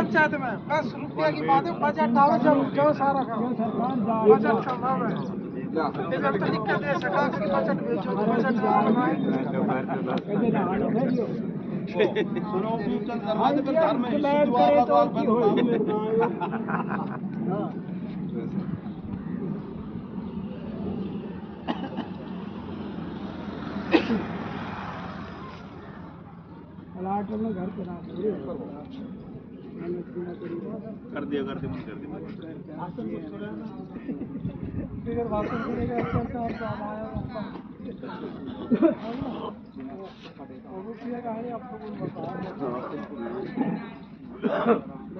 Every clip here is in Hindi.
पंचायत में 10 रुपया की बात है, बजट आओ जब जो सारा काम बजट संभव है। जब तो लिख के दे सका कि बजट भेजो तो बजट बनाए। सुनो चल दरवाजे पे घर में हिस्से द्वार लगवा कर प्लाट में घर बना कर दिया मन कर दिया फिर वापस करेगा सरकार तो आया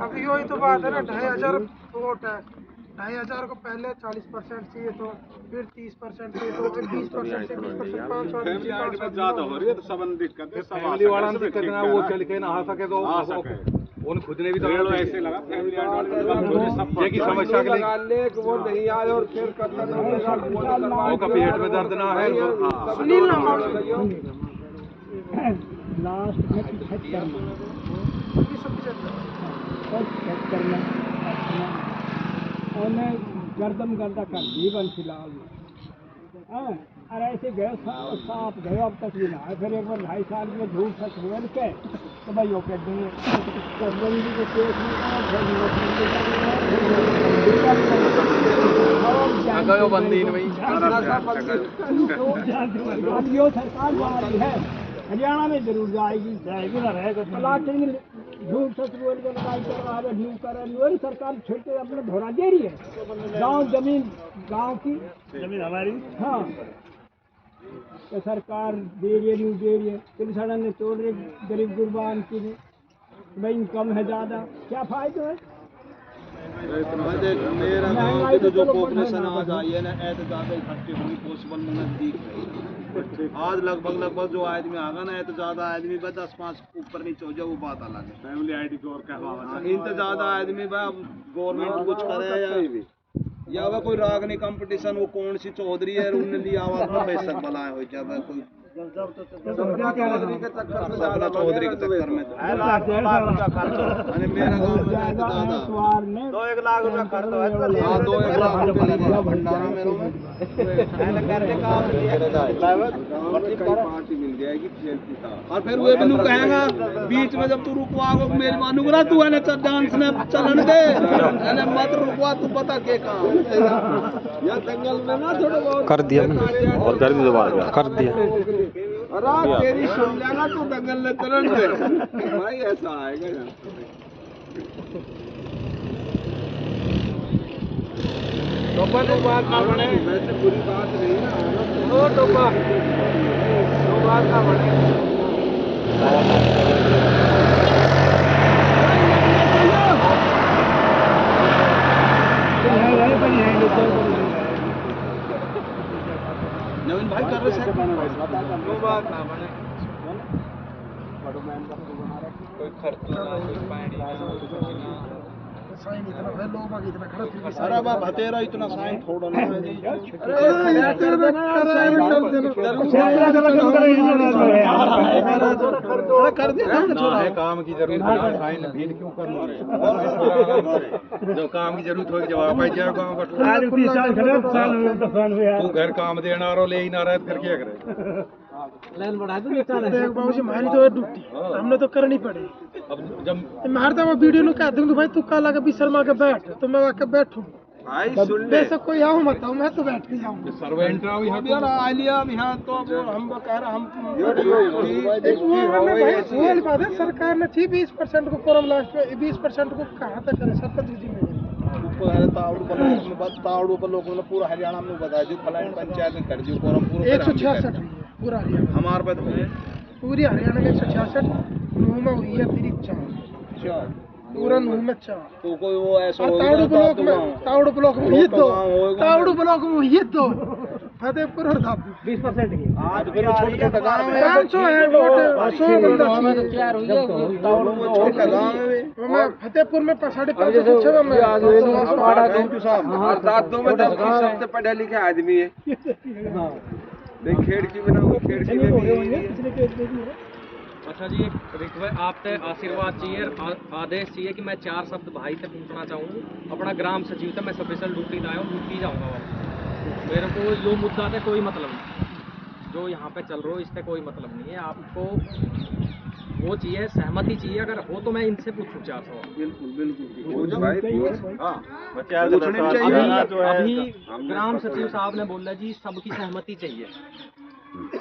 अब यही तो बात है ना, 2500 वोट है, 2500 को पहले 40% चाहिए, तो फिर 30% चाहिए, तो फिर 20% से 20% 500 ज्यादा हो रही है तो सब दिक्कत है, फैमिली वाला दिक्कत ना, वो चल के ना आ सके तो उन खुद ने भी तो ऐसे लगा फैमिली ये की समस्या के लिए वो नहीं आए और फिर का पेट में दर्द ना है। सुनील ना लास्ट में खर्च करना और मैं गर्दम गर्दा कर दी बन फिलहाल हाँ। अरे ऐसे गए साफ गए अब तक भी ना है, फिर एक बार 2.5 साल में धूप सच हुए के तो भाई वो कह देंगे बंदी के पेट में बंदी भाई यो सरकार जा रही है, हरियाणा में जरूर जाएगी ना रहेगा प्लाटिंग झूठ सच बोल के लड़ाई कर रहा है, न्यू कर रही है सरकार, छोटे अपने धोरा दे रही है। गांव जमीन गांव की जमीन हमारी हाँ तो सरकार दे रही है, न्यू दे रही है, पुलिस वाला ने तोड़ रहे गरीब गुरबान की ने भाई इनकम है ज़्यादा, क्या फायदा है। मेरा गाँव की तो जो पॉपुलेशन आज आई है ना, ऐसे ज़्यादा इकट्ठी होनी पॉसिबल नजदीक है। आज लगभग जो आदमी आगा ना, तो ज्यादा आदमी 10-5 ऊपर नीचे हो जाए वो बात अलग है। फैमिली आईडी को और कहवा इनसे ज्यादा आदमी गवर्नमेंट कुछ करे या वह कोई रागनी कंपटीशन, वो कौन सी चौधरी है उनने लिया आवाज पर बेशक बनाए हो जब कोई चौधरी के चक्कर में ज्यादा चौधरी के चक्कर में मेरा गाँव में ज्यादा 2-1 लाख रुपया खर्च है, 2-1 लाख रुपया लगा भंडारा मेरे में पार्टी मिल जाएगी और फिर वो भी कहेगा बीच में जब तू रुकवा मेरी मानू ना तू है ना डांस में चलन दे मत रुकवा, तू पता के काम या जंगल में ना थोड़ा बहुत कर दिया और कर दी दोबारा कर दिया। अरे तेरी सुन लेना तू जंगल में चलन दे भाई, ऐसा आएगा यार। तो बात ना बने, वैसे बुरी बात नहीं ना, तो बात ना बने। नवीन भाई कर रहे हैं, तो बात ना बने, कोई खर्च ना कोई पानी ना साइन इतना है, लोग बाग इतना खर्च। अरे बा भतेरा इतना साइन थोड़ा ना है जी। अरे कर देना साइन कर देना थोड़ा है, काम की जरूरत है साइन भीड़ क्यों करना, जो काम की जरूरत हो जवाब पाई जाए गांव का तू घर काम देना और ले ही ना रहे फिर क्या करे। लाइन बढ़ा दो देख बाबू जी, हमारी तो ड्यूटी हमने तो करनी पड़ी। अब जब मारता मैं वीडियो में कह दूंगा भाई तू कल आके भी शर्मा के बैठ, तो मैं आके बैठूं भाई सुन ले, वैसे कोई आऊँ मत आऊँ, मैं तो बैठ के जाऊँगा। सर्वेंट अब यार आ लिया अब यहाँ तो अब हम कह रहे हम वो बात है, सरकार ने थी 20% को फोरम लास्ट में, 20% को कहाँ तक करे सरपंच जी में तावड़ू पर लोगों ने पूरा हरियाणा में बताया जो फलानी पंचायत में कर दी फोरम पूरा 166 पूरा हरियाणा, हमारे पे पूरी हरियाणा में 166 नूह में हुई है, फिर 4 पूरा नूह में 4 तो कोई वो ऐसा तावड़ू ब्लॉक में ये तो फतेहपुर और धापी 20% की आज फिर छोटे छोटे गाँव में 500 है वोट, 100 बंदा छोटा गाँव में मैं फतेहपुर में 550 पूछे मैं सबसे पढ़े लिखे आदमी है, खेड़ की बना वो खेड़ की अच्छा जी, एक रिक्वेस्ट आपसे आशीर्वाद चाहिए, आदेश चाहिए कि मैं 4 शब्द भाई से पूछना चाहूँ। अपना ग्राम सचिव था, मैं स्पेशल ड्यूटी लाया हूँ, ड्यूटी जाऊँगा वापस। मेरे को यो मुद्दा से कोई मतलब नहीं, जो यहाँ पे चल रहा हो इससे कोई मतलब नहीं है। आपको वो चाहिए, सहमति चाहिए, अगर हो तो मैं इनसे पूछूँ 4 सवाल। बिल्कुल बिल्कुल। हाँ अभी ग्राम सचिव साहब ने बोला जी सबकी सहमति चाहिए।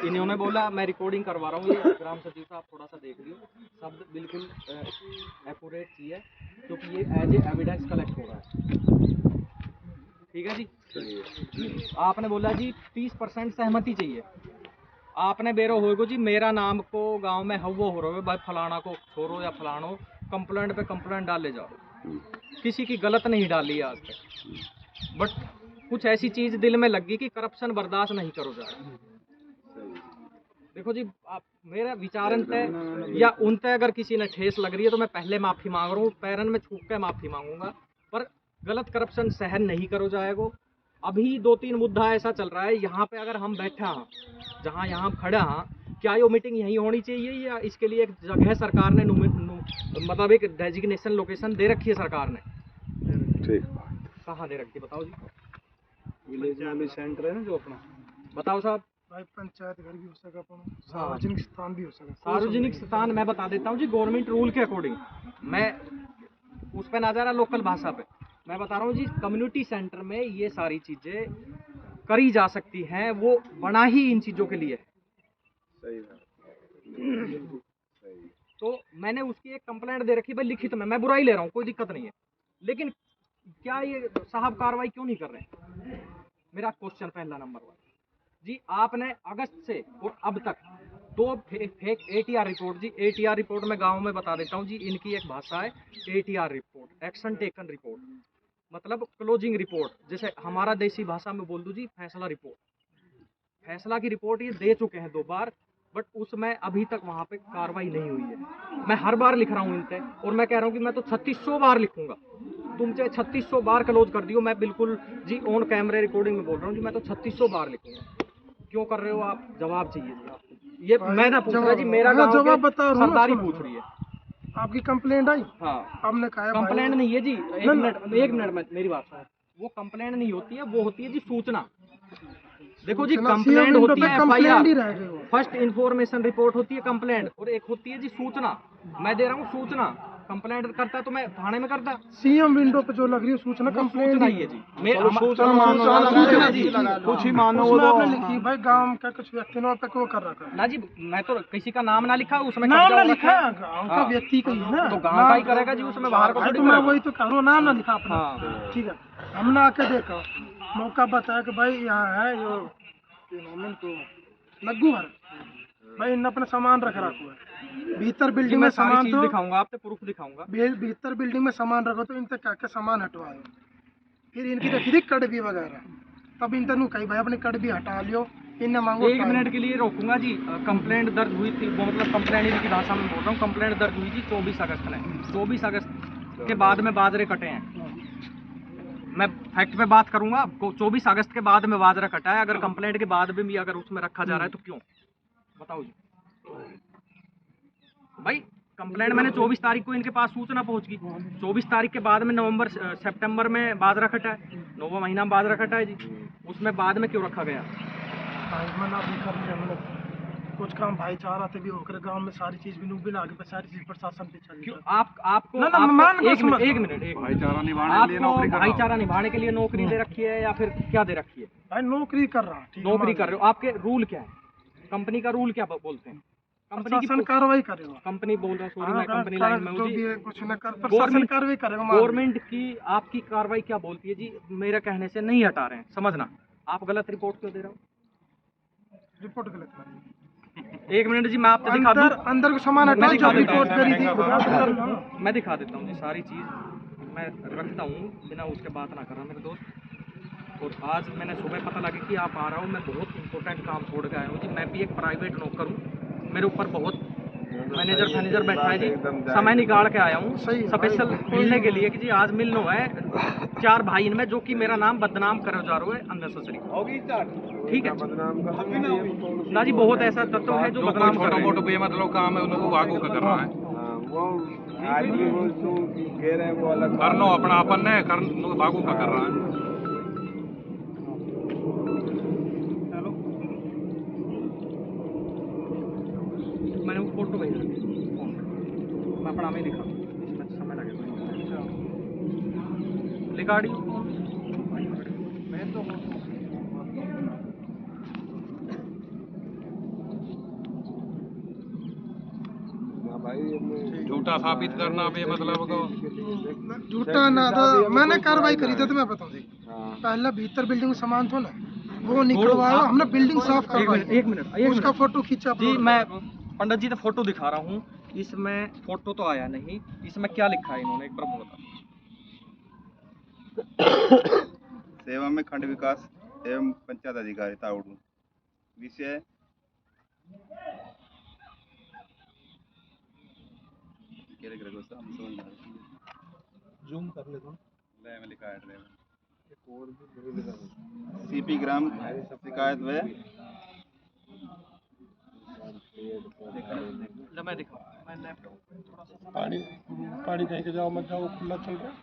इन्होंने बोला, मैं रिकॉर्डिंग करवा रहा हूँ, ये ग्राम सचिव साहब थोड़ा सा देख लियो, शब्द बिल्कुल एक्यूरेट चाहिए क्योंकि ये एज ए एविडेंस कलेक्ट हो रहा है। ठीक है जी। आपने बोला जी 30% सहमति चाहिए। आपने बेरो होगो जी मेरा नाम को गांव में हवो हो रहा है, भाई फलाना को छोड़ो या फलानो, कंप्लेंट पे कंप्लेंट डाले जाओ। किसी की गलत नहीं डाली है आज तक, बट कुछ ऐसी चीज दिल में लगी कि करप्शन बर्दाश्त नहीं करो जाए। देखो जी, आप मेरा विचारन तय या उन तय अगर किसी ने ठेस लग रही है तो मैं पहले माफी मांग रहा हूँ, पैरन में छूक के माफी मांगूंगा, पर गलत करप्शन सहन नहीं करो जाएगा। अभी 2-3 मुद्दा ऐसा चल रहा है यहाँ पे, अगर हम बैठा हैं जहाँ यहाँ खड़ा हैं, क्या ये मीटिंग यहीं होनी चाहिए या इसके लिए एक जगह सरकार ने मतलब एक डेजिग्नेशन लोकेशन दे रखी है सरकार ने? ठीक, कहाँ दे रखी है बताओ जी? विलेज सेंटर है ना जो अपना, बताओ साहब। भाई पंचायत घर भी हो सका, सार्वजनिक स्थान भी हो सका। सार्वजनिक स्थान मैं बता देता हूँ जी, गवर्नमेंट रूल के अकॉर्डिंग, मैं उस पर ना जा रहा लोकल भाषा पे, मैं बता रहा हूँ जी कम्युनिटी सेंटर में ये सारी चीजें करी जा सकती हैं, वो बना ही इन चीजों के लिए। सही है। तो मैंने उसकी एक कंप्लेंट दे रखी भाई लिखित में, मैं बुराई ले रहा हूँ, कोई दिक्कत नहीं है, लेकिन क्या ये साहब कार्रवाई क्यों नहीं कर रहे हैं? मेरा क्वेश्चन पहला नंबर 1 जी, आपने अगस्त से और अब तक 2 फेक ATR रिपोर्ट जी, ATR रिपोर्ट में गांव में बता देता हूं जी, इनकी एक भाषा है ATR report, action taken report, मतलब क्लोजिंग रिपोर्ट, जैसे हमारा देसी भाषा में बोल दूं जी फैसला रिपोर्ट। फैसला की रिपोर्ट ये दे चुके हैं 2 बार, बट उसमें अभी तक वहां पे कार्रवाई नहीं हुई है। मैं हर बार लिख रहा हूँ इनसे, और मैं कह रहा हूँ कि मैं तो 3600 बार लिखूंगा, तुम चाहे 3600 बार क्लोज कर दियो, मैं बिल्कुल जी ऑन कैमरे रिकॉर्डिंग में बोल रहा हूँ कि मैं तो 3600 बार लिखूंगा। क्यों कर रहे हो आप? जवाब चाहिए जी आपको। ये मैं ना पूछ रहा जी, मेरा गांव जवाब बता रहा हूँ, सरदारी पूछ रही है। आपकी कंप्लेंट आई? हाँ, आपने कहा कंप्लेंट नहीं है जी, एक मिनट मेरी बात सुनो। वो कंप्लेंट नहीं होती है, वो होती है जी सूचना। देखो जी, कंप्लेंट होती है FIR, फर्स्ट इन्फॉर्मेशन रिपोर्ट होती है कंप्लेंट, और एक होती है जी सूचना। मैं दे रहा हूँ सूचना, कंप्लेंट करता है तो मैं थाने में करता। CM विंडो पे जो लग रही है सूचना, कंप्लेंट नहीं है जी, सूचना जी, कुछ ही मानो उसमें आपने लिखी भाई गांव का कुछ व्यक्ति ने को कर रखा है ना जी, मैं तो किसी का नाम ना लिखा उसमें, नाम ना लिखा है, गांव का व्यक्ति का ही है ना, तो गांव का ही करेगा जी, उसमें बाहर का तो मैं वही तो कह रहा हूँ, नाम ना लिखा अपना। हाँ। ठीक है, हमने आके देखा, मौका बताया कि भाई यहाँ है जो लग्गू है भाई, इन्हें अपना सामान रख रखा है भीतर बिल्डिंग में, सामान तो दिखाऊंगा आपको, प्रूफ दिखाऊंगा। भीतर बिल्डिंग में सामान रखो तो इनसे क्या क्या सामान हटवाए, फिर इनकी रखी कड़बी वगैरह, तब इनसे कही भाई अपनी कड़बी हटा लियो, इन्हें मांगो। 1 मिनट के लिए रोकूंगा जी। कंप्लेंट दर्ज हुई थी, वो मतलब कंप्लेंट इनकी भाषा में बोल रहा हूँ, कंप्लेंट दर्ज हुई थी 24 अगस्त में। 24 अगस्त के बाद में बाजरे कटे हैं, मैं फैक्ट पे बात करूंगा। 24 अगस्त के बाद में बाजरा कटा है, अगर कंप्लेंट के बाद भी अगर उसमें रखा जा रहा है तो क्यों, बताओ जी भाई। कंप्लेंट मैंने 24 तारीख को इनके पास सूचना पहुंच गई, 24 तारीख के बाद में नवंबर सितंबर में बाजरा कटा है, 9वां महीना में बाजरा कटा है जी, उसमें बाद में क्यों रखा गया? कुछ काम भाईचारा से भी होकर गांव में सारी चीज भी आगे पे सारी चीज प्रशासन पे चल क्यों आपको एक मिनट भाईचारा निभाने के लिए नौकरी कर रहा हूं। भाईचारा निभाने के लिए नौकरी दे रखी है या फिर क्या दे रखी है? भाई नौकरी कर रहा हूँ, नौकरी कर रहे हो, आपके रूल क्या है? कंपनी का रूल क्या बोलते हैं? प्रशासन कार्रवाई करेगा, कंपनी बोल रहा हूँ, सॉरी मैं कंपनी लाइन में हूँ जी। कुछ न कर प्रशासन कार्रवाई करेगा। गवर्नमेंट की आपकी कार्रवाई क्या बोलती है जी? मेरे कहने से नहीं हटा रहे हैं, समझना। आप गलत रिपोर्ट क्यों दे रहे हो? रिपोर्ट गलत कर, 1 मिनट जी, मैं आपको दिखा दूं। अंदर को सामान हटाओ जो रिपोर्ट करी थी, मैं दिखा देता हूँ जी सारी चीज़, मैं रखता हूँ बिना उसके बात ना कर रहा मेरे दोस्त। और आज मैंने सुबह पता लगा कि आप आ रहा हूँ, मैं बहुत इंपॉर्टेंट काम छोड़ के आया हूँ जी। मैं भी एक प्राइवेट नौकर हूँ, मेरे ऊपर बहुत मैनेजर फैनेजर बैठा है जी, समय निकाल के आया हूँ सही है। स्पेशल मिलने के लिए कि जी आज मिलनो है 4 भाई इनमें जो कि मेरा नाम बदनाम करो जा रहा है अननेसेसरी। ठीक है ना जी, बहुत ऐसा तत्व है जो बदनाम कर छोटा रहे मोटा हैं। बेमतलब काम है उनको भागो का करना है। करनो अपना अपन ने कर भागो का कर रहा है। मैंने वो फोटो भेज रखी फोन पे, मैं अपना में लिखा, इसमें समय लगेगा लिखा दी मैं तो झूठा साबित करना बेमतलब को झूठा ना था, मैंने कार्रवाई करी थी तो मैं बताऊँ दी। पहला भीतर बिल्डिंग सामान था ना, वो निकलवाया, हमने बिल्डिंग साफ करवाई, एक मिनट उसका फोटो खींचा जी। upload मैं पंडित जी तो फोटो दिखा रहा हूँ, इसमें फोटो तो आया नहीं, इसमें क्या लिखा है इन्होंने एक बार बता। सेवा में खंड विकास एवं पंचायत अधिकारी ताउडू विषय जूम कर ले तो सीपी ग्राम शिकायत व जब मैं दिखा मैं लैपटॉप पे थोड़ा सा पानी पानी कहीं के जाओ मत जाओ, खुला चल रहा है,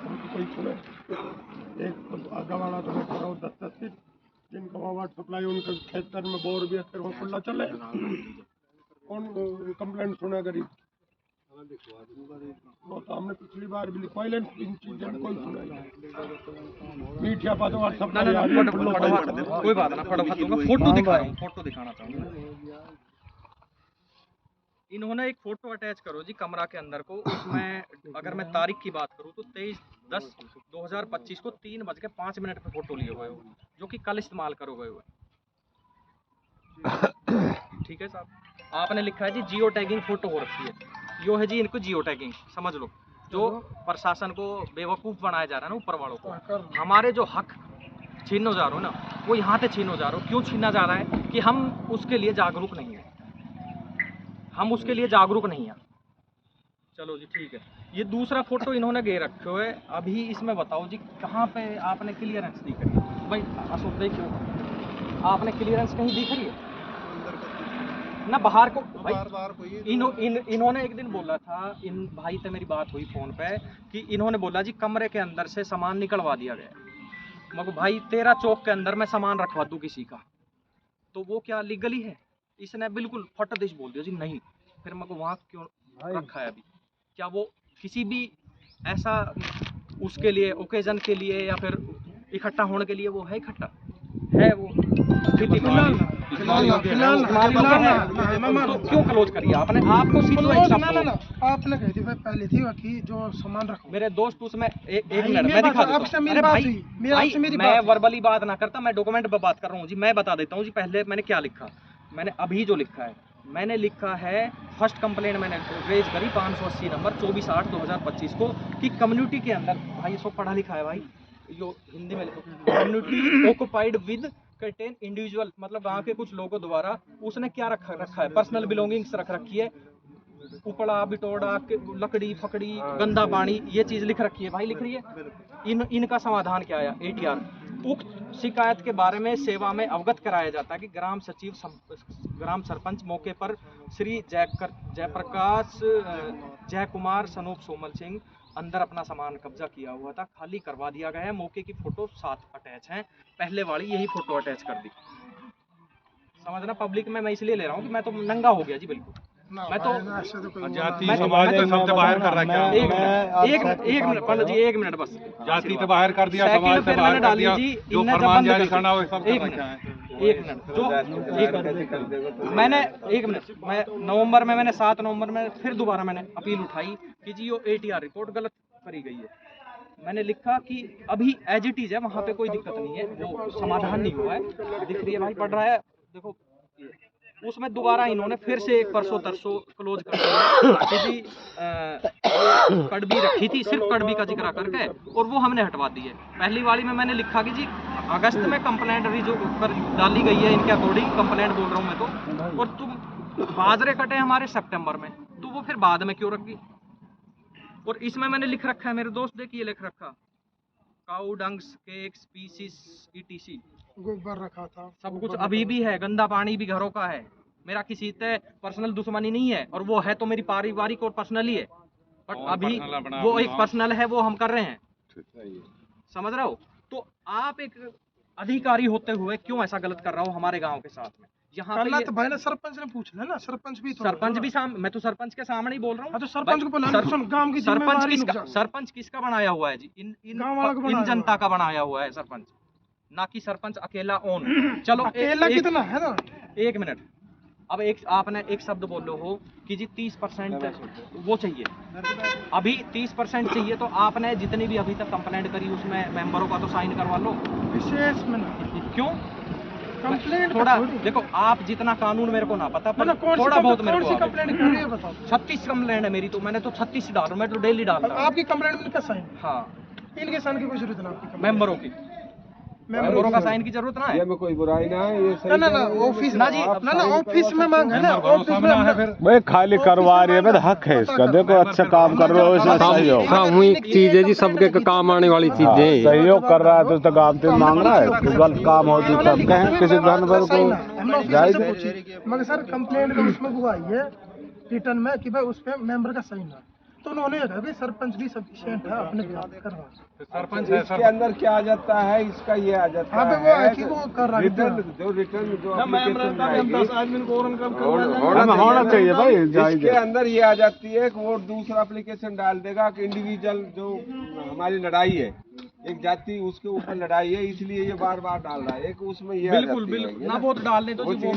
हमको कोई सुने। एक आगा वाला तो मैं करो 10 फीट जिनका वहाँ वाटर सप्लाई उनके खेतर में बोर भी है, फिर वो खुला चले, कौन कंप्लेंट सुने गरीब। वो तो हमने पिछली बार भी लिखवाई, लेकिन इन चीज़ों में कोई सुना मीठिया पातो वाटर सप्लाई आ रही है, कोई बात ना, फटाफट दूंगा। फोटो दिखा रहा हूँ, फोटो दिखाना चाहूँगा। इन्होंने एक फोटो अटैच करो जी कमरा के अंदर को, उसमें अगर मैं तारीख की बात करूँ तो 23/10/2025 को 3:05 पे फोटो लिए हुए हो, जो कि कल इस्तेमाल करो गए हुए। ठीक है साहब, आपने लिखा है जी जियो टैगिंग फोटो हो रखी है, यो है जी इनको जियो टैगिंग, समझ लो, जो प्रशासन को बेवकूफ़ बनाया जा रहा है ना, ऊपर वालों को। हमारे जो हक छीनो जा रहे हो ना, वो यहाँ पे छीनो जा रहे हो। क्यों छीना जा रहा है कि हम उसके लिए जागरूक नहीं है, हम उसके लिए जागरूक नहीं हैं। चलो जी ठीक है। ये दूसरा फोटो इन्होंने गे रखे हुए, अभी इसमें बताओ जी कहाँ पे आपने क्लियरेंस दी करी भाई? अशोक देखियो, आपने क्लियरेंस कहीं दिख रही है ना बाहर को भाई? इन्होंने एक दिन बोला था, इन भाई से मेरी बात हुई फ़ोन पे कि इन्होंने बोला जी कमरे के अंदर से सामान निकलवा दिया गया। मगर भाई 13 चौक के अंदर मैं सामान रखवा दूँ किसी का, तो वो क्या लीगली है? इसने बिल्कुल फटदिश बोल दिया जी नहीं। फिर मेरे को वहाँ क्यों रखा है अभी? क्या वो किसी भी ऐसा उसके लिए ओकेजन के लिए या फिर इकट्ठा होने के लिए वो है इकट्ठा है? वो स्थिति तो क्यों क्लोज करिए आपने? आपको आपने कही थी भाई पहले थी कि जो सामान रखो। मेरे दोस्त उसमें एक मिनट मैं दिखा देता हूं। अरे भाई मैं वर्बली बात ना करता, मैं डॉक्यूमेंट पे बात कर रहा हूँ जी। मैं बता देता हूँ जी पहले मैंने क्या लिखा। मैंने अभी जो लिखा है, मैंने लिखा है फर्स्ट कंप्लेंट मैंने रेज करी 580 नंबर 24/8/2025 को कि कम्युनिटी के अंदर, भाई इसको पढ़ा लिखा है भाई, जो हिंदी में community occupied with contain individual, मतलब गांव के कुछ लोगों द्वारा उसने क्या रखा है, पर्सनल बिलोंगिंग्स रख रखी है, उपड़ा बिटोड़ा लकड़ी फकड़ी गंदा पानी, ये चीज लिख रखी है भाई, लिख रही है। इनका समाधान क्या आया? ATR उक्त शिकायत के बारे में सेवा में अवगत कराया जाता है कि ग्राम सचिव ग्राम सरपंच मौके पर श्री जयप्रकाश जय कुमार सनूप सोमल सिंह अंदर अपना सामान कब्जा किया हुआ था, खाली करवा दिया गया है। मौके की फोटो साथ अटैच है, पहले वाली यही फोटो अटैच कर दी। समझना पब्लिक में मैं इसलिए ले रहा हूँ कि मैं तो नंगा हो गया जी बिल्कुल। मैं तो जाति समाज के शब्द बाहर कर रखा है। एक मिनट पंडित जी, एक मिनट बस। जाति से बाहर कर दिया, समाज से बाहर कर दिया, जो फरमान जारी करना हो सब कर रखा है। एक मिनट जो मैंने मैं नवंबर में, मैंने 7 नवंबर में फिर दोबारा मैंने अपील उठाई कि जी वो ATR रिपोर्ट गलत करी गई है। मैंने लिखा कि अभी एज इट इज है, वहाँ पे कोई दिक्कत नहीं है, वो समाधान नहीं हुआ है। दिख रही है भाई, पढ़ रहा है, देखो उसमें दोबारा इन्होंने फिर से परसों तरसों क्लोज कर दिया जी। कड़बी रखी थी, सिर्फ कड़बी का जिक्र करके, और वो हमने हटवा दी है। पहली वाली में मैंने लिखा कि जी अगस्त में कंप्लेंट रिजो कर डाली गई है, इनके अकॉर्डिंग कंप्लेंट बोल रहा हूँ मैं तो, और तुम बाजरे कटे हमारे सितंबर में, तो वो फिर बाद में क्यों रखी? और इसमें मैंने लिख रखा है, मेरे दोस्त देखिए लिख रखा, काऊ डंग्स केक स्पीसीज ईटीसी, गोबर रखा था सब कुछ अभी भी है। गंदा पानी भी घरों का है। मेरा किसी से पर्सनल दुश्मनी नहीं है, और वो है तो मेरी पारिवारिक और पर्सनल ही है, बट अभी वो एक पर्सनल है, वो हम कर रहे हैं, समझ रहे हो? तो आप एक अधिकारी होते हुए क्यों ऐसा गलत कर रहा हो हमारे गांव के साथ में? यहाँ पे तो भाई ना सरपंच ने पूछ लिया ना, सरपंच भी मैं तो सरपंच के सामने ही बोल रहा हूँ। तो सरपंच को बोला सुन, गांव की सरपंच किसका बनाया हुआ है जी? गांव वाला का इन जनता का बनाया हुआ है सरपंच, ना कि सरपंच अकेला ओन। चलो अकेला कितना है ना, एक मिनट, अब आपने एक शब्द बोलो हो कि जी 30% वो चाहिए, अभी 30% चाहिए, तो आपने जितनी भी अभी तक कंप्लेंट करी उसमें मेंबरों का तो साइन करवा लो। विशेष में क्यों कंप्लेंट थोड़ा देखो, आप जितना कानून मेरे को ना पता, पर थोड़ा बहुत मेरे को कंप्लेंट कर रही है बताओ। 36 कंप्लेंट है मेरी, तो मैंने तो 36 डाल, मैं तो डेली डालता हूं। आपकी कंप्लेंट में क्या साइन? हाँ, इनके साइन की कोई जरूरत ना, आपकी मेंबरों की, मेंबरों का साइन की जरूरत ना है। ये में कोई बुराई ना है, ये सही ना ऑफिस ना जी, ना ऑफिस में मांग है ना, ऑफिस में भाई खाली करवा रही है, हक है इसका। देखो अच्छा काम कर रहे हो, इसमें सहयोग सामूहिक चीज है जी, सबके काम आने वाली चीज है। सहयोग कर रहा है तो काम तो मांग रहा है, तो गलत काम हो तो सब कहें किसी धन भर को जायज। मगर सर कंप्लेंट में उसमें वो आई है रिटर्न में कि भाई उस पे मेंबर का साइन है, तो उन्होंने कहा कि सरपंच भी सफिशिएंट है अपने करवा। सरपंच है, इसके अंदर क्या आ जाता है, इसका ये आ जाता है वो है कि वो कर रहा है रिटर्न जो होना चाहिए भाई। इसके अंदर ये आ जाती है कि वो दूसरा एप्लीकेशन डाल देगा कि इंडिविजुअल जो हमारी लड़ाई है, एक जाति उसके ऊपर लड़ाई है, इसलिए ये बार बार डाल रहा है। एक उसमें ये बिल्कुल बिल्कुल ना, वो तो डालने तो जी, वो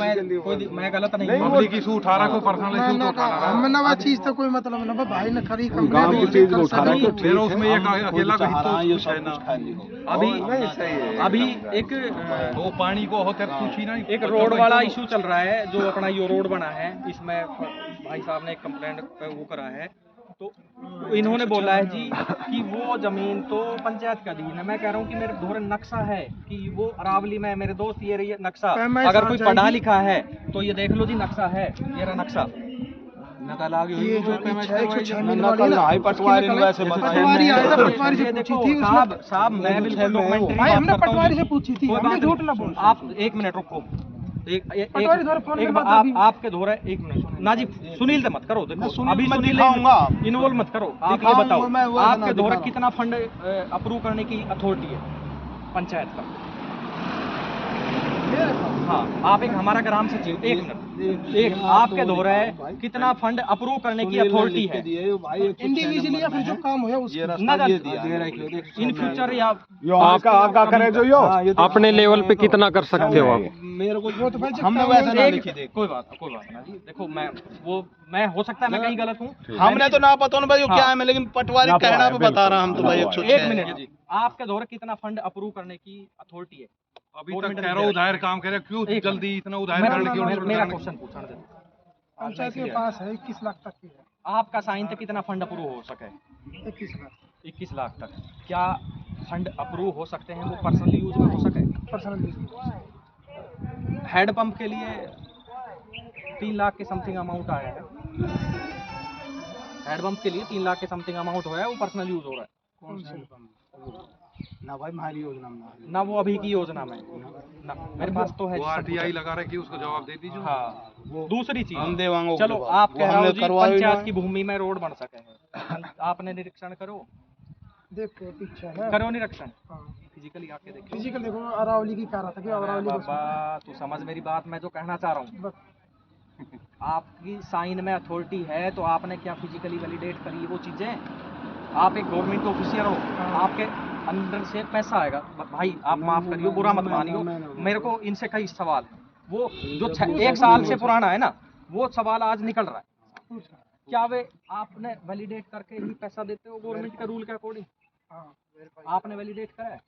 मैं गलत नहीं हूं। पब्लिक इशू उठा रहा, कोई पर्सनल इशू तो उठा रहा है। ना वो चीज तो कोई मतलब ना, भाई ने खरी गांव की चीज को उठा रहा है, फिर उसमें ये अकेला का हित तो कुछ है ना। अभी नहीं सही है। अभी एक वो पानी को होते पूछी ना, एक रोड वाला इशू चल रहा है, जो अपना ये रोड बना है, इसमें भाई साहब ने एक कंप्लेंट वो करा है, तो इन्होंने बोला है जी कि वो जमीन तो पंचायत का अधीन है। मैं कह रहा हूँ कि मेरे धोरण नक्शा है कि वो अरावली में, मेरे दोस्त ये रही नक्शा, अगर कोई पढ़ा लिखा है तो ये देख लो जी, नक्शा है, ये रहा नक्शा। नकल आ गई, पटवारी वैसे साहब मैं बिल्कुल भाई हमने पटवारी से पूछी थी, हमने झूठ ना बोल। आप एक मिनट रुको, आपके धोरा, एक मिनट ना जी, सुनील से मत करो, देखो अभी सुनील इन्वॉल्व मत करो। आप ये बताओ, आपके धोरा कितना फंड अप्रूव करने की अथॉरिटी है पंचायत का? हाँ, आप एक हमारा ग्राम सचिव, एक मिनट, एक आपके धोरा है कितना फंड अप्रूव करने की अथॉरिटी है? इंडिविजुअली या फिर जो काम हो इन फ्यूचर या आका करे जो यो अपने लेवल पे कितना कर सकते हो आप? मेरे को वो तो भाई हमने वैसे ना लिखी दे। कोई बात ना जी, देखो मैं हो सकता है मैं कहीं गलत हूँ, हमने तो ना पता भाई क्या है, लेकिन पटवारी कहना पे बता रहा हम तो भाई 106। एक मिनट जी, आपके द्वारा कितना फंड अप्रूव करने की अथॉरिटी है? अभी तक कह रहा उधार काम करे, क्यों जल्दी इतना उधार करने की? मेरा क्वेश्चन पूछना दे। पंचायत के पास है 21 लाख तक की है। आपका साइन तक कितना फंड अप्रूव हो सके? 21 लाख तक। क्या फंड अप्रूव हो सकते हैं वो पर्सनल यूज में हो सके? पर्सनल यूज हेड पंप के लिए 3 लाख के समथिंग अमाउंट आया है। हेड पंप के लिए 3 लाख के समथिंग अमाउंट हो रहा है, वो पर्सनल यूज हो रहा है। कौन सा ना भाई हमारी योजना में ना वो अभी की योजना में ना, मेरे पास तो है। वो आरटीआई लगा रहे कि उसको जवाब दे दीजिए। हाँ, दूसरी चीज हम देवांगों चलो, आप कह रहे हो जी पंचायत की भूमि में रोड बन सके हैं, आपने निरीक्षण करो, देखो पीछे है, करो निरीक्षण, फिजिकली आके देखो। फिजिकल देखो, अरावली की कह रहा था कि अरावली बाबा तू समझ मेरी बात, मैं जो कहना चाह रहा हूँ, आपकी साइन में अथॉरिटी है तो आपने क्या फिजिकली वैलिडेट करी वो चीजें? आप एक गवर्नमेंट ऑफिसर हो, आपके अंदर से पैसा आएगा भाई, आप माफ करियो, बुरा मत मानियो, मेरे को इनसे कई सवाल है, वो जो 1 साल से पुराना है ना, वो सवाल आज निकल रहा है। क्या वे आपने वैलिडेट करके ही पैसा देते हो गवर्नमेंट के रूल के अकॉर्डिंग? आपने वैलिडेट करा है?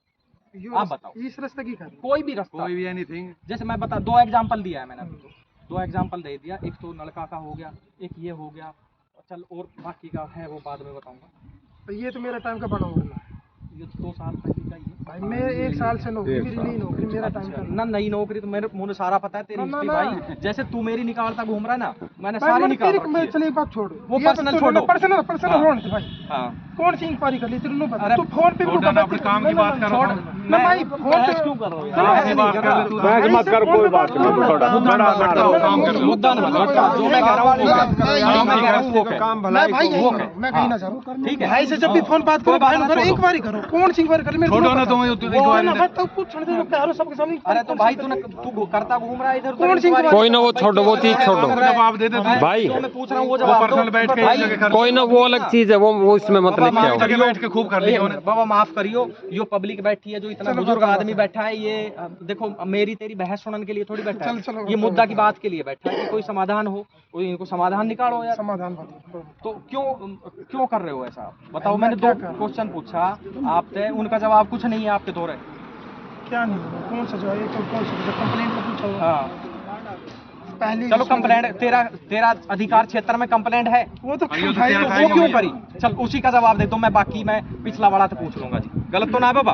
आप बताओ, इस रास्ते की कर कोई भी रास्ता, कोई भी एनीथिंग, जैसे मैं बता 2 एग्जांपल दिया है मैंने, अभी तो 2 एग्जांपल दे दिया, एक तो नलका का हो गया, एक ये हो गया, चल और बाकी का है वो बाद में बताऊंगा। तो ये तो मेरे टाइम का बना हुआ है, ये 2 साल पहले का ही है। भाई मैं 1 साल से नौकरी, मेरी नई नौकरी, मेरा टाइम अच्छा, का ना नई नौकरी तो मेरे मुझे सारा पता है तेरी ना, हिस्ट्री ना, भाई। जैसे तू मेरी निकालता घूम रहा है ना, मैंने भाई सारी मैंने निकाल तेरी, मैं रखी है। चलिए एक बात छोड़, वो ये पर्सनल तो छोड़ो। पर्सनल हाँ। होने दे भाई। हाँ, कौन सी इंक्वायरी कर ली तेरे को पता? अरे तू फोन पे भी अपने काम की बात कर रहा है ना भाई, फोन पे क्यों कर रहा है? ऐसे नहीं कर रहा। बहस मत कर, कोई बात नहीं, थोड़ा मुद्दा न भटकाओ, जो मैं कह रहा हूँ वो कर। जो मैं कह रहा हूँ वो कर। काम मैं भलाई भाई को- यही हूँ, मैं कहीं ना जाऊँ। ठीक है, भाई से जब भी फोन बात करो, कोई बात भाई ना करो, छोड़ो। एक बार ही करो। कौन सी इंक्वायरी कर ली? छोड़ो ना, तुम तब कुछ छोड़ दे, कह रहा सबके सामने। अरे तो भाई तू करता घूम रहा है इधर। कौन सी इंक्वायरी? कोई ना वो छोड़ो, वो चीज छोड़ो भाई। जो मैं पूछ रहा हूँ वो जवाब दो भाई। कोई ना वो अलग चीज है, वो इसमें मत लेके आओ। बाबा माफ करियो, यो पब्लिक बैठी है, जो इतना बुजुर्ग आदमी बैठा है, ये देखो मेरी तेरी बहस सुनने के लिए थोड़ी बैठा है, ये मुद्दा की बात के लिए बैठा है कि कोई समाधान हो, कोई इनको समाधान निकालो यार। समाधान बताओ। तो क्यों कर रहे हो ऐसा बताओ। मैंने 2 क्वेश्चन पूछा आपसे, उनका जवाब कुछ नहीं है आपके दो रहे। क्या नहीं होगा? कौन सा जवाब? कौन सा कंप्लेंट का पूछा होगा? हाँ पहले चलो कंप्लेंट, तेरा अधिकार क्षेत्र में कंप्लेंट है, वो तो तो वो क्यों करी? चल उसी का जवाब दे दो। मैं बाकी मैं पिछला वाला तो पूछ लूंगा जी, गलत तो ना है बाबा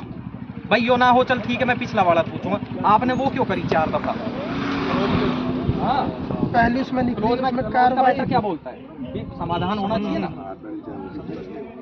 भाई, यो ना हो। चल ठीक है, मैं पिछला वाला पूछूंगा। आपने वो क्यों करी 4 दफा? हाँ, पहले उसमें निकली, रोज उसमें में कार्रवाई क्या बोलता है कि समाधान होना चाहिए ना,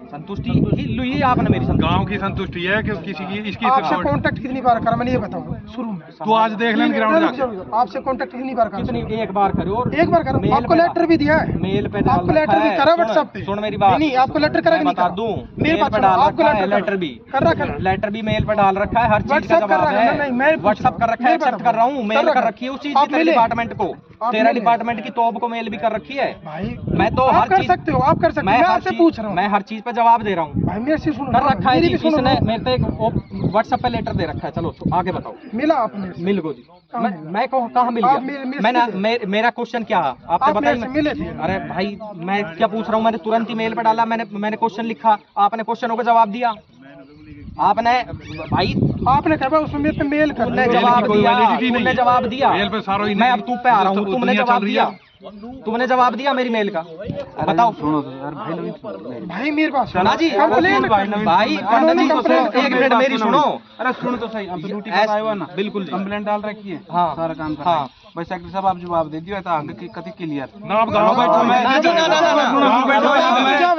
संतुष्टि ही ली आपने मेरी संतुष्टि। गांव की संतुष्टि है कि किसी की इसकी आपसे कांटेक्ट कितनी बार करा मैंने ये बताऊं शुरू में? तू आज देख लें ग्राउंड जाके। आपसे कांटेक्ट कितनी बार करा? कितनी? एक बार करो। और एक बार करो। मेल आपको पे लेटर भी दिया है? मेल पे डाल आपको लेटर भी रखा करा है। व्हाट्सएप पे? सुन मेरी बात। नहीं, आपको लेटर करा कि नहीं बता करा? दूं, मेरी मेल बात पे सुनो, डाल आपको रखा है, लेटर लेटर भी कर रखा है? लेटर भी मेल पे डाल रखा है, हर चीज का WhatsApp कर जवाब रखा है? है। नहीं, मैं व्हाट्सएप कर रखा है, एक्सेप्ट कर रहा हूँ। मेल कर रखी है उस चीज आप की, तेरे मिले? डिपार्टमेंट को, आप तेरा मिले? डिपार्टमेंट की तोप को मेल भी कर रखी है भाई मैं तो आप हर कर चीज सकते हो, आप कर सकते हो, मैं हर आपसे चीज- पूछ रहा हूँ। मैं हर चीज पे जवाब दे रहा हूँ। भाई मेरे से सुनो, कर रखा है मेरी जी, भी सुनो। इसने मेरे पे एक व्हाट्सएप पे लेटर दे रखा है। चलो आगे बताओ। मिला आपने? मिल गो जी। कहाँ मैं कहाँ मिल आप गया? मेरे मैंने से मिले? मेरा क्वेश्चन क्या है आपने आप मेरे से बताया? मिले थे? अरे भाई मैं क्या पूछ रहा हूँ, मैंने तुरंत ही मेल पे डाला, मैंने क्वेश्चन लिखा, आपने क्वेश्चनों का जवाब दिया। आपने भाई आपने कहा उसमें मेरे पे मेल कर तुमने जवाब दिया, तुमने जवाब दिया। मेल पे सारा ही मैं अब तू पे आ रहा हूँ, तुमने दुनिया जवाब चल रही दिया, है। तुमने जवाब दिया मेरी मेल का। बताओ भाई मेरे पास ना जी, कंप्लेंट भाई कानूनी कंप्लेंट एक मिनट मेरी सुनो। अरे सुनो तो सही, अब तो ड्यूटी ऐस- पर आए हो ना, बिल्कुल जी। कंप्लेंट डाल रखी है, हाँ। सारा काम कर हाँ। रहे हैं। भाई सेक्रेटरी साहब आप जवाब दे दियो, आगे की कथी क्लियर ना आप गाँव बैठो ना,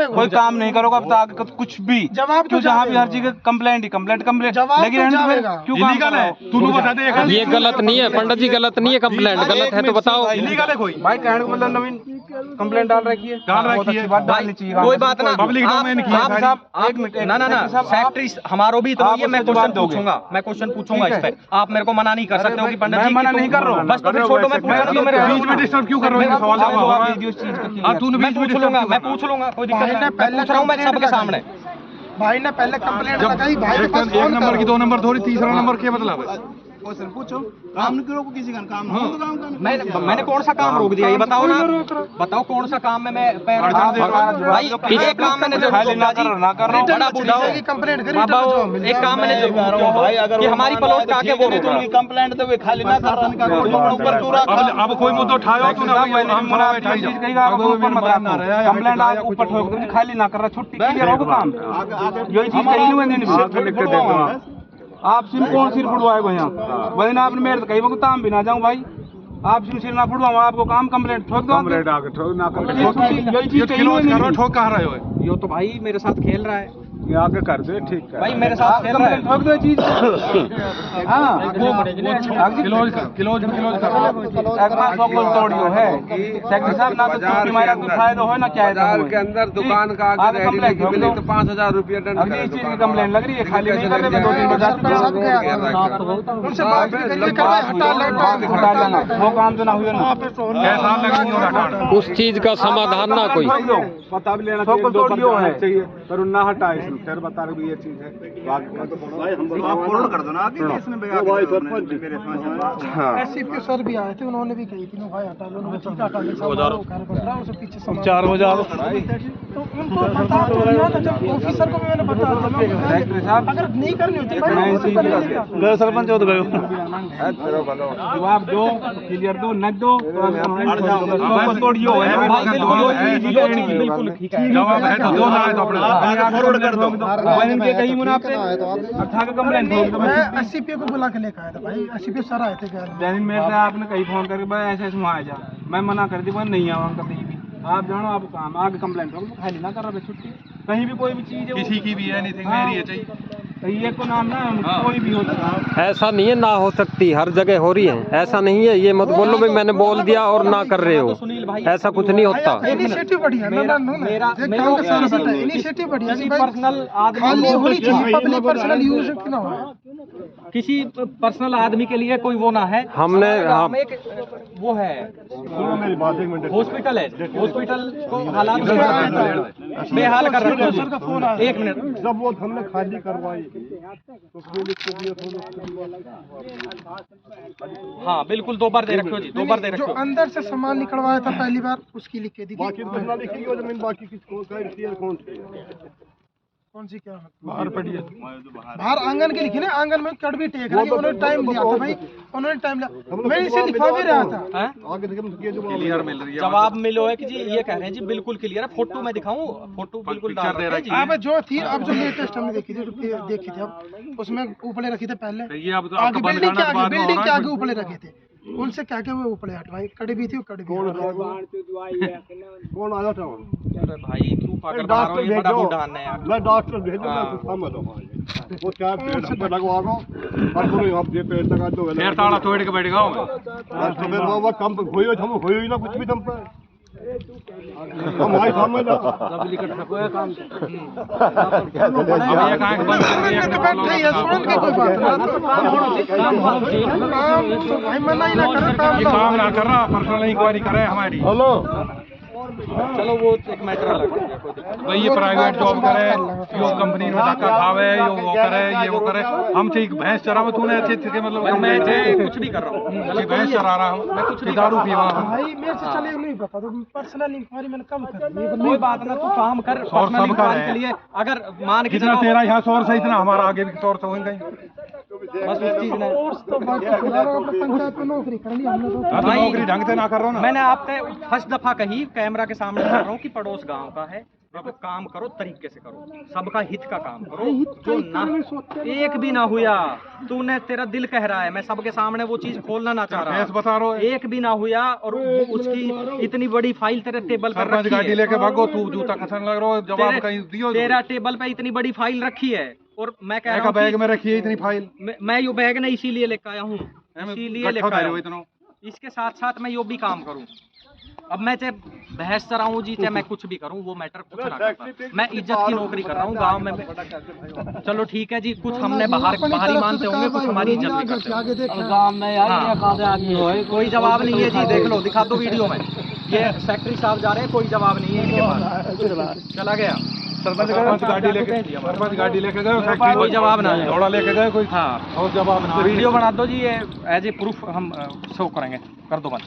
कोई काम नहीं करोगे अब तो आगे कुछ भी जवाब क्यों, तो जहाँ भी जावेगा। हर जगह कंप्लेंट ही कंप्लेंट जवाब लेकिन तो end में जावेगा। क्यों काम इलीगल कर है, रहे हो? तू बता दे। ये गलत नहीं है पंडित जी, गलत नहीं है। कंप्लेंट गलत है तो बताओ। इलीगल है कोई भाई कहने को मतलब नवीन कंप्लेंट डाल रखी है, डाल बहुत रखी अच्छी है। बात डालनी चाहिए। कोई बात ना, पब्लिक डोमेन की है आप सारी। साहब एक मिनट, ना फैक्ट्री हमारो भी तो आप ये मैं उसका क्वेश्चन जवाब दोगे। पूछूंगा, मैं क्वेश्चन पूछूंगा ठीक इस है। पे। आप मेरे को मना नहीं कर सकते हो कि पंडित मैं जी मना की नहीं कर रहा हूँ। बस तो फिर छोड़ो, मैं पूछने दो मेरे बीच में डिस्टर्ब क्यों कर रहे हो? सवाल जवाब जवाब दे दियो इस चीज का हाँ clear। तूने मैं बीच में पूछ लूंगा, डिस्टर्ब मैं पूछ लूंगा, कोई दिक्कत भाई नहीं। ने मैं पहले पूछ रहा हूँ मैं सबके कंप्लेंट सामने। भाई ने पहले कंप्लेंट लगाई, भाई के पास एक फोन नंबर की करो। 2 नंबर थोड़ी, तीसरा नंबर क्या मतलब है? क्वेश्चन पूछो, काम नहीं करो किसी का काम हो तो काम करना। मैंने कौन सा काम रोक दिया ये बताओ ना, बताओ कौन सा काम में मैं पैर भाई एक काम मैंने जरूर खाली ना रोका जी। करो, ना करो। बड़ा बुढ़ा की कंप्लेंट करी, बाबा रिटर्न जवाब मिल एक काम मैंने जरूर किया हो कि हमारी पलौट का आगे वो रोक रहा। कंप्लेंट तो वे खाली ना कर रहा का ऊपर तू रखा। अब कोई मुद्दा उठाया तूने हम मना उठाई जाओ। कंप्लेंट आप ऊपर ठोक दो, खाली ना कर रहा, छुट्टी क्लियर होगा काम। यही चीज कही नहीं आप सिम कौन सिर फुड़वाएगा यहाँ? वही ना आपने मेरे तो कही वो ताम भी ना जाऊँ भाई, आप सिम सिर ना फुड़वाओ, आपको काम कंप्लेंट ठोक दो। कंप्लेंट आके ठोक ना कर यही चीज कही क्लोज करो, नहीं। ठोक कहाँ रहे हो? यो तो भाई मेरे साथ खेल रहा है, ये आके कर दे, ठीक है भाई मेरे साथ खेल रहा है। ठोक दो ये चीज। हाँ क्लोज करो। एक बार सौ कोल तोड़ियो है सेक्रेटरी साहब, ना तो छुट्टी मारा तो फायदा हो ना क्या है। बाजार के अंदर दुकान का आगे रेडी कंप्लेंट लिखी मिली तो 5000 रुपया दंड अगली इस चीज की कंप्लेंट लग रही है, खाली नहीं कर रहे, मैं 2-3 बजा सब गया उनसे बात भी करिए, करवाए, हटा लो, हटा लेना, वो काम तो ना हुआ ना। कैसा लगा उस चीज का समाधान ना कोई। पता भी लेना सौ कोल तोड़ियो है। चाहिए, पर ना हटा इसमें, फिर बता रहे भी ये चीज है। आप फॉरवर्ड कर दो ना आगे केस में बयान मेरे पास। एससीपी के सर भी आए थे, उन्होंने भी कही थी ना भाई हटा लो, ना ठीक हटा लो, घर बन रहा है उसे पीछे सामान। 4 बजे आओ। तो उनको बता तो दिया ना, जब ऑफिसर को भी मैंने बता दिया, अगर नहीं करनी होती गए सरपंच हो तो गए। जवाब दो, क्लियर दो, न दो कंप्लेंट तोड़ियो है। बिल्कुल ठीक है, जवाब है तो दो ना है तो अपने आप आगे फॉरवर्ड कर दो। ठोक दो, मैंने इनके कही मुझे आपसे अच्छा का कंप्लेंट ठोक दो। मैं एससीपी को बुला के लेकर आया था भाई, एससीपी सर आए थे क्या? जैन मेरे से आपने कहीं फोन करके भाई ऐसे ऐसे वहाँ आ जा, मैं मना कर दी, मैं नहीं आऊँगा कभी भी। आप जानो आप काम आगे कंप्लेंट करो, खाली ना कर रहे छुट्टी कहीं भी कोई भी चीज़ है किसी की भी है, एनीथिंग मेरी है चाहिए। ये को नाम ना कोई भी हो सकता है। ऐसा नहीं है ना हो सकती, हर जगह हो रही है, ऐसा नहीं है। ये मत बोलो भाई मैंने बोल दिया और ना कर रहे हो, ऐसा कुछ नहीं होता। इनिशिएटिव बढ़िया इनिशिएटिव बढ़िया पर्सनल खाली होनी चाहिए, पब्लिक पर्सनल यूज की ना हो, किसी पर्सनल आदमी के लिए कोई वो ना है। हमने एक वो है हॉस्पिटल है, हॉस्पिटल को हालात बेहाल कर रखा है। एक मिनट, जब वो हमने खाली करवाई तो पुलिस को दिया हाँ बिल्कुल 2 बार दे रखो जी, 2 बार दे जो रखो। अंदर से सामान निकलवाया था पहली बार उसकी लिख के दी, बाकी तो ना लिखी वो जमीन बाकी किसको कौन सी क्या बाहर पड़ी है। बाहर आंगन के लिखी ना, आंगन में कड़ भी टेक रही, उन्होंने टाइम लिया था भाई, उन्होंने टाइम लिया, मैं इसे लिखवा भी रहा था। क्लियर मिल रही है जवाब मिलो है कि जी ये कह रहे हैं जी बिल्कुल क्लियर है। फोटो मैं दिखाऊं, फोटो बिल्कुल डाल रहे हैं जी। अब जो थी, अब जो लेटेस्ट हमने देखी थी अब उसमें ऊपरे रखे थे पहले, ये अब तो आगे आपका बंद बिल्डिंग करना बाद में बिल्डिंग हो के रहा आगे ऊपरे रखे थे, उनसे क्या क्या वो ऊपरे हटवाई, कड़ी भी थी, वो कड़ी भी कौन आया था? अरे भाई क्यों पागल बना रहे हो, ये बड़ा बुढ़ान है यार। मैं डॉक्टर भेज दूंगा, समझ लो वो क्या पेड़ पे लगवा दो और कोई आप ये पेड़ लगा दो, फिर ताला तोड़ के बैठ गाँव में। तो फिर वो कम होई ही ना कुछ भी, तुम पे हम आई सामने ना अब ये कहाँ बंद कर दिया बैठे हैं, सुन के कोई बात ना, काम तो भाई मना ही ना करो, काम ये काम ना कर रहा, पर्सनल इंक्वायरी करे हमारी। हेलो चलो वो एक मैटर अलग है, कोई दिक्कत भाई ये प्राइवेट जॉब करे, यो कंपनी में धक्का खावे, यो वो करे, ये वो करे। हम चाहिए भैंस चरावे, तूने अच्छे के मतलब मैं कुछ भी कर रहा हूँ, भैंस चरा रहा हूँ, मैं कुछ दारू पीवा हूँ। भाई मेरे से चले नहीं पता, तो पर्सनल इंक्वायरी मैंने कम कर दी। कोई बात ना, तू काम कर सोर्स पर्सनल सबका इंक्वायरी है। के लिए। अगर मान के जितना चलो तेरा यहाँ सोर्स है इतना हमारा आगे भी सोर्स होंगे। बस उस चीज ने कोर्स तो बाकी अपने पंचायत में नौकरी कर ली हमने तो। हाँ, तो नौकरी ढंग से ना कर रहा ना। मैंने आपसे फर्स्ट दफा कही कैमरा के सामने कर रहा हूँ कि पड़ोस गांव का है, देखो काम करो तरीके से करो, सबका हित का काम करो। जो ना एक भी ना हुआ, तूने तेरा दिल कह रहा है, मैं सबके सामने वो चीज खोलना ना चाह रहा, बता रहा एक भी ना हुआ, और उसकी इतनी बड़ी फाइल तेरे टेबल पर सरपंच रखी गाड़ी है। लेके भागो, तू जूता खसन लग रहा हो, जवाब कहीं दियो। तेरा टेबल पे इतनी बड़ी फाइल रखी है, और मैं कह रहा हूँ बैग में रखी है इतनी फाइल। मैं यो बैग नहीं इसीलिए लेकर आया हूँ, इसीलिए लेकर आया हूँ। इसके साथ साथ मैं यो भी काम करूँ। अब मैं चाहे बहस चराऊं जी, चाहे मैं कुछ भी करूं, वो मैटर कुछ ना करता। मैं इज्जत की नौकरी कर रहा हूं गांव में। चलो ठीक है जी, कुछ हमने बाहरी मानते होंगे, कुछ हमारी इज्जत भी करते हैं गांव में यार। हाँ। कोई जवाब नहीं है जी, देख लो, दिखा दो वीडियो में, ये सेक्रेटरी साहब जा रहे हैं, कोई जवाब नहीं है इनके पास। चला गया सरपंच गाड़ी लेके गए, कोई जवाब ना है, घोड़ा लेके गए कोई। हाँ और जवाब ना। वीडियो बना दो जी, ये एज ए प्रूफ हम शो करेंगे, कर दो बंद।